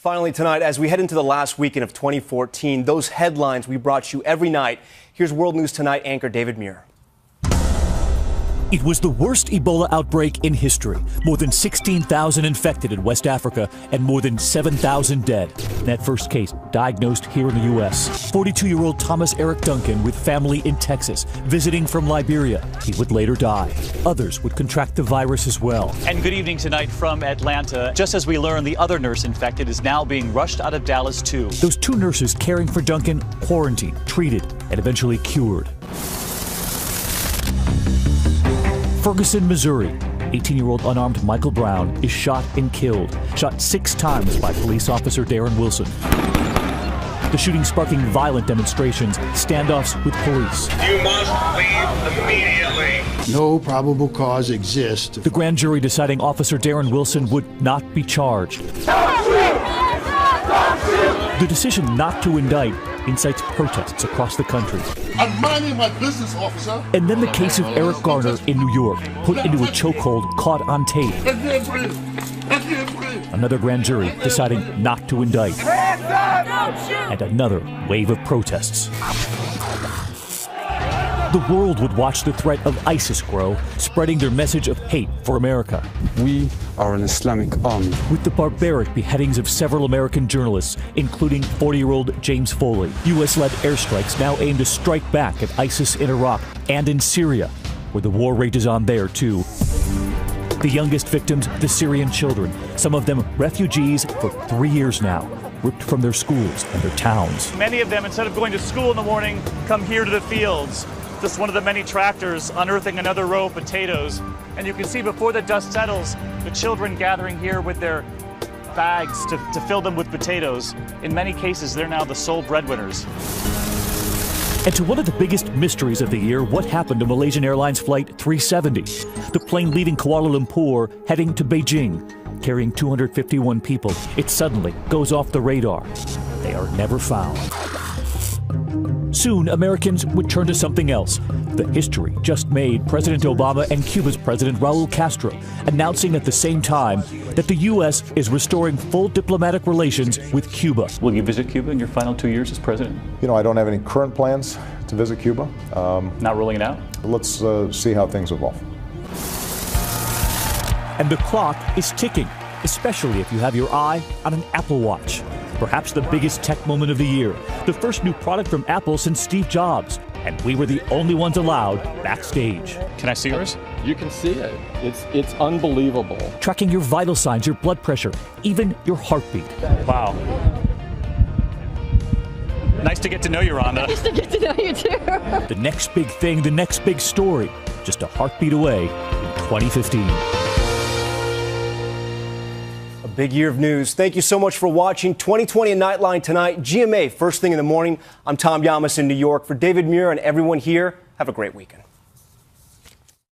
Finally tonight, as we head into the last weekend of 2014, those headlines we brought you every night. Here's World News Tonight anchor David Muir. It was the worst Ebola outbreak in history. More than 16,000 infected in West Africa and more than 7,000 dead. That first case diagnosed here in the U.S. 42-year-old Thomas Eric Duncan with family in Texas, visiting from Liberia. He would later die. Others would contract the virus as well. And good evening tonight from Atlanta. Just as we learned, the other nurse infected is now being rushed out of Dallas, too. Those two nurses caring for Duncan quarantined, treated, and eventually cured. Ferguson, Missouri. 18-year-old unarmed Michael Brown is shot and killed. Shot 6 times by police officer Darren Wilson. The shooting sparking violent demonstrations, standoffs with police. You must leave immediately. No probable cause exists. The grand jury deciding officer Darren Wilson would not be charged. The decision not to indict incites protests across the country. I'm minding my business, officer. And then the case of Eric Garner in New York, put into a chokehold, caught on tape. Another grand jury deciding not to indict. And another wave of protests. The world would watch the threat of ISIS grow, spreading their message of hate for America. We are an Islamic army. With the barbaric beheadings of several American journalists, including 40-year-old James Foley. U.S.-led airstrikes now aim to strike back at ISIS in Iraq and in Syria, where the war rages on there, too. The youngest victims, the Syrian children, some of them refugees for 3 years now, ripped from their schools and their towns. Many of them, instead of going to school in the morning, come here to the fields. Just one of the many tractors unearthing another row of potatoes. And you can see before the dust settles, the children gathering here with their bags to fill them with potatoes. In many cases, they're now the sole breadwinners. And to one of the biggest mysteries of the year, what happened to Malaysian Airlines Flight 370? The plane leaving Kuala Lumpur, heading to Beijing, carrying 251 people. It suddenly goes off the radar. They are never found. Soon, Americans would turn to something else. The history just made President Obama and Cuba's President Raul Castro announcing at the same time that the U.S. is restoring full diplomatic relations with Cuba. Will you visit Cuba in your final 2 years as president? You know, I don't have any current plans to visit Cuba. Not ruling it out? Let's see how things evolve. And the clock is ticking, especially if you have your eye on an Apple Watch. Perhaps the biggest tech moment of the year. The first new product from Apple since Steve Jobs. And we were the only ones allowed backstage. Can I see yours? You can see it. It's unbelievable. Tracking your vital signs, your blood pressure, even your heartbeat. Wow. Nice to get to know you, Rhonda. Nice to get to know you, too. The next big thing, the next big story, just a heartbeat away in 2015. Big year of news. Thank you so much for watching 2020 and Nightline tonight. GMA, first thing in the morning. I'm Tom Yamas in New York. For David Muir and everyone here, have a great weekend.